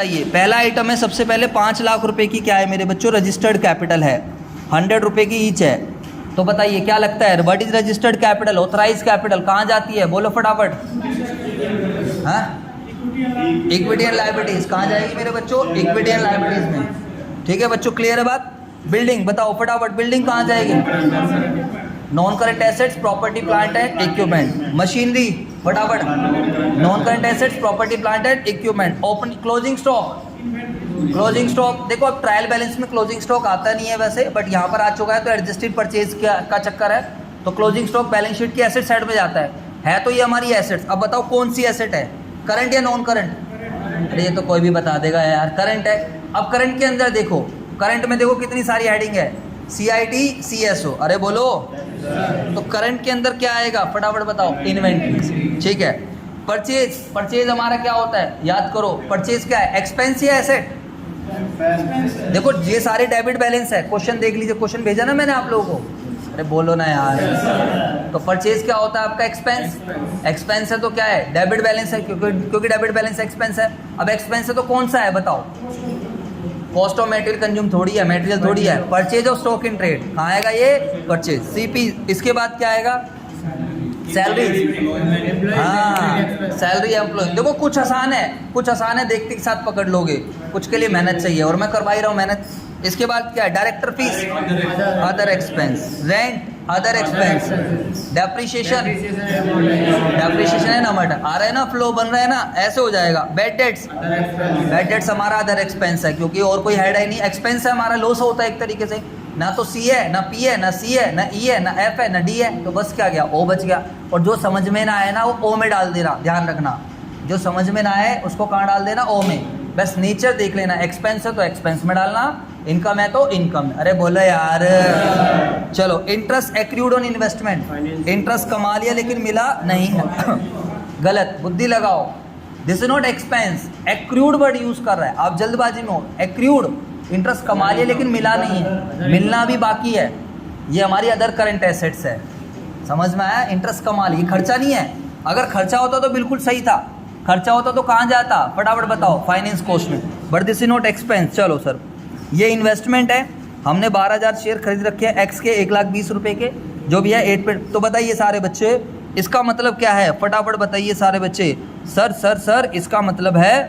ये पहला आइटम है, सबसे पहले 5 लाख रुपए की क्या है मेरे बच्चों, रजिस्टर्ड कैपिटल है, 100 रुपए की ईच है। तो बताइए क्या लगता है, what is registered capital, authorise capital कहाँ जाती है, बोलो फटाफट। हाँ, इक्विटी एंड लायबिलिटीज कहाँ जाएगी मेरे बच्चों, इक्विटी एंड लायबिलिटीज में। ठीक है बच्चों, क्लियर है बात। बिल्डिंग बताओ फटाफट, बिल्डिंग कहाँ जाएगी, non current assets, property plant and equipment. Machinery फटाफट, non current assets, property plant and equipment. Open closing stock, closing stock देखो अब ट्रायल बैलेंस में क्लोजिंग स्टॉक आता नहीं है वैसे, बट यहाँ पर आ चुका है तो एडजस्टेड परचेज का चक्कर है, तो क्लोजिंग स्टॉक बैलेंस शीट की एसेट साइड में जाता है तो ये हमारी एसेट्स। अब बताओ कौन सी एसेट है, करंट या नॉन करंट, अरे ये तो कोई भी बता देगा यार, करंट है। अब करंट के अंदर देखो, करंट में देखो कितनी सारी हेडिंग है, CIT CSO, अरे बोलो। तो करंट के अंदर क्या आएगा फटाफट बताओ, इन्वेंट्री। ठीक है, परचेज, परचेज हमारा क्या होता है याद करो, परचेज क्या है, एक्सपेंस या एसेट। देखो ये सारे डेबिट बैलेंस है, क्वेश्चन देख लीजिए, क्वेश्चन भेजा ना मैंने आप लोगों को, अरे बोलो ना यार। तो परचेज क्या होता है आपका, एक्सपेंस, एक्सपेंस है तो क्या है, डेबिट बैलेंस है, क्योंकि डेबिट बैलेंस एक्सपेंस है। अब एक्सपेंस है तो कौन सा है बताओ, कॉस्ट ऑफ मटेरियल कंज्यूम थोड़ी है, मटेरियल थोड़ी है। Purchase of stock in trade कहाँ आएगा ये, परचेज, CP। इसके बाद क्या आएगा, सैलरी, हाँ सैलरी एम्प्लॉय। देखो कुछ आसान है, कुछ आसान है, देखते के साथ पकड़ लोगे, कुछ के लिए मेहनत चाहिए और मैं करवा ही रहा हूँ मेहनत। इसके बाद क्या है, director fees, other expense, rent, other expense, depreciation, depreciation है ना, मट आ रहा है ना, फ्लो बन रहा है ना, ऐसे हो जाएगा। बैड डेट्स, बैड डेट्स हमारा अदर एक्सपेंस है, क्योंकि और कोई हेड है नहीं, एक्सपेंस है हमारा, लॉस होता है एक तरीके से, ना तो C है, ना P है, ना C है, ना E है, ना F है, ना D है, तो बस क्या गया, O बच गया। और जो समझ में ना आए ना वो O में डाल देना, ध्यान रखना, जो समझ में ना आए उसको कहाँ डाल देना, O में। बस नेचर देख लेना, एक्सपेंस है तो एक्सपेंस में डालना, इनकम है तो इनकम में। अरे बोलो यार, चलो। Interest accrued on investment, interest कमा लिया लेकिन मिला नहीं है गलत, बुद्धि लगाओ। This is not expense, accrued word use कर रहा है, आप जल्दबाजी में हो। एक्रूड, इंटरेस्ट कमा लिया लेकिन मिला नहीं है, मिलना भी बाकी है, ये हमारी अदर करंट एसेट्स है, समझ में आया। इंटरेस्ट कमा लिया, खर्चा नहीं है, अगर खर्चा होता तो बिल्कुल सही था, खर्चा होता तो कहाँ जाता फटाफट बताओ, फाइनेंस कॉस्ट में, but this is not expense. चलो सर, ये इन्वेस्टमेंट है, हमने 12,000 शेयर खरीद रखे हैं, एक्स के 1,20,000 रुपये के, जो भी है 8 पे। तो बताइए सारे बच्चे इसका मतलब क्या है, फटाफट बताइए सारे बच्चे। सर सर सर इसका मतलब है,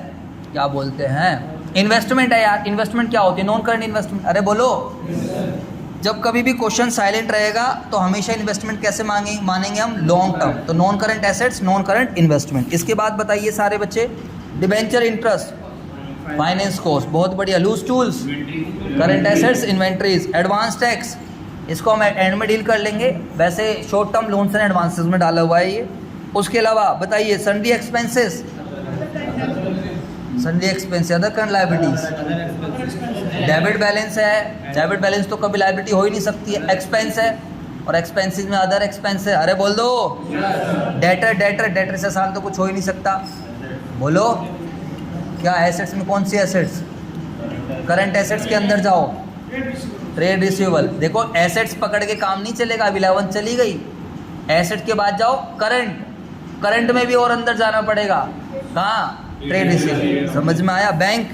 क्या बोलते हैं, इन्वेस्टमेंट है यार। इन्वेस्टमेंट क्या होती है, नॉन करंट इन्वेस्टमेंट, अरे बोलो। जब कभी भी क्वेश्चन साइलेंट रहेगा तो हमेशा इन्वेस्टमेंट कैसे मानेंगे हम, लॉन्ग टर्म, तो non current assets, non current investment. इसके बाद बताइए सारे बच्चे, डिबेंचर इंटरेस्ट, फाइनेंस कॉस्ट, बहुत बढ़िया। Loose tools, current assets, inventories, advance tax, इसको हम एंड में डील कर लेंगे, वैसे short term loans and advances में डाला हुआ है ये। उसके अलावा बताइए sundry expenses, sundry expense, other current liabilities, debit balance है, डेबिट बैलेंस तो कभी लायबिलिटी हो ही नहीं सकती है, एक्सपेंस है, और एक्सपेंसेस में अदर एक्सपेंस है, अरे बोल दो। डेटर, डेटर, डेटर से आसान तो कुछ हो ही नहीं सकता, बोलो क्या। एसेट्स में कौन सी एसेट्स, करंट एसेट्स के अंदर जाओ, ट्रेड रिसीवेबल। देखो एसेट्स पकड़ के काम नहीं चलेगा, अब 11 चली गई, एसेट के बाद जाओ करंट, करंट में भी और अंदर जाना पड़ेगा, कहाँ, ट्रेड रिसीवेबल, समझ में आया। Bank,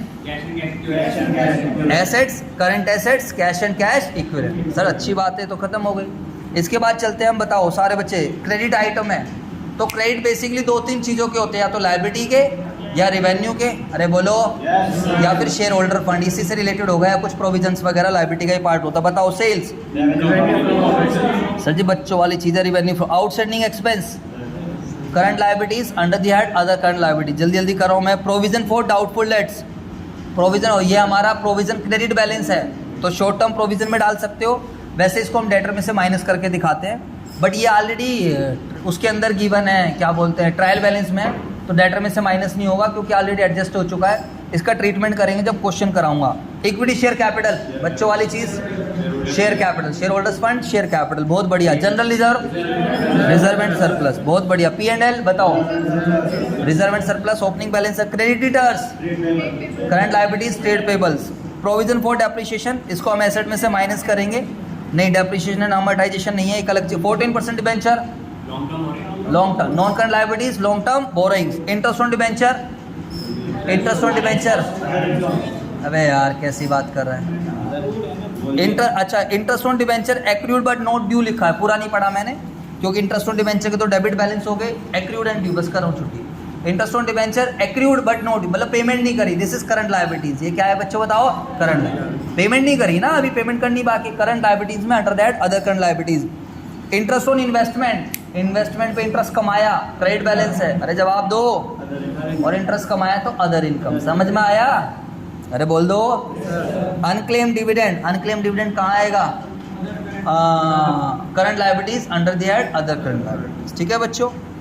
assets, current assets, cash and cash equivalent. Sir अच्छी बात है, तो खत्म हो गई। इसके बाद चलते हैं हम, बताओ सारे बच्चे, क्रेडिट आइटम है, तो क्रेडिट बेसिकली 2-3 चीज़ों के होते हैं, या तो लायबिलिटी के, या रेवेन्यू के, अरे बोलो, या फिर शेयर होल्डर फंड, इसी से रिलेटेड हो गया, कुछ प्रोविजंस वगैरह लायबिलिटी का ही पार्ट होता है। बताओ सेल्स, सर जी बच्चों वाली चीज़ें, revenue, outstanding expense, current liabilities under the head other current liability, जल्दी जल्दी कर रहा हूँ मैं। Provision for doubtful debts, provision, और ये हमारा प्रोविजन क्रेडिट बैलेंस है, तो शॉर्ट टर्म प्रोविजन में डाल सकते हो, वैसे इसको हम डेटर में से माइनस करके दिखाते हैं, बट ये ऑलरेडी उसके अंदर गिवन है, क्या बोलते हैं, ट्रायल बैलेंस में, तो डेटर में से माइनस नहीं होगा क्योंकि ऑलरेडी एडजस्ट हो चुका है। इसका ट्रीटमेंट करेंगे जब क्वेश्चन कराऊंगा। इक्विटी शेयर कैपिटल, बच्चों वाली चीज़, share capital, share holders fund, share capital, बहुत बढ़िया। General reserve, reserve and surplus, बहुत बढ़िया। P&L बताओ, reserve and surplus, opening balance, creditors, current liabilities, trade payables, provision for depreciation, इसको हम एसेट में से माइनस करेंगे, नहीं डेप्रिसिएशन एंड अमोर्टाइजेशन नहीं है, एक अलग चीज। 14% debenture, long term, non current liabilities, long term borrowings, interest on debenture, interest on debenture, अबे यार कैसी बात कर रहे हैं। अच्छा, interest on debenture accrued but not due लिखा है, पूरा नहीं पढ़ा मैंने, क्योंकि इंटरेस्ट ऑन डिबेंचर के तो डेबिट बैलेंस हो गए, एक्रूड एंड ड्यू बस कर रहा हूँ छुट्टी। Interest on debenture accrued but not, मतलब पेमेंट नहीं करी, दिस इज करंट लायबिलिटीज। ये क्या है बच्चों बताओ? Current liabilities. पेमेंट नहीं करी ना, अभी पेमेंट करनी बाकी, करंट लायबिलिटीज में under that other current liabilities. Interest on investment, investment पे इंटरेस्ट कमाया, क्रेडिट बैलेंस है, अरे जवाब दो। और इंटरेस्ट कमाया तो अदर इनकम, समझ में आया? अरे बोल दो। अनक्लेम डिविडेंड, अनक्लेम डिविडेंड कहाँ आएगा? Current liabilities under that other current liabilities. ठीक है बच्चों।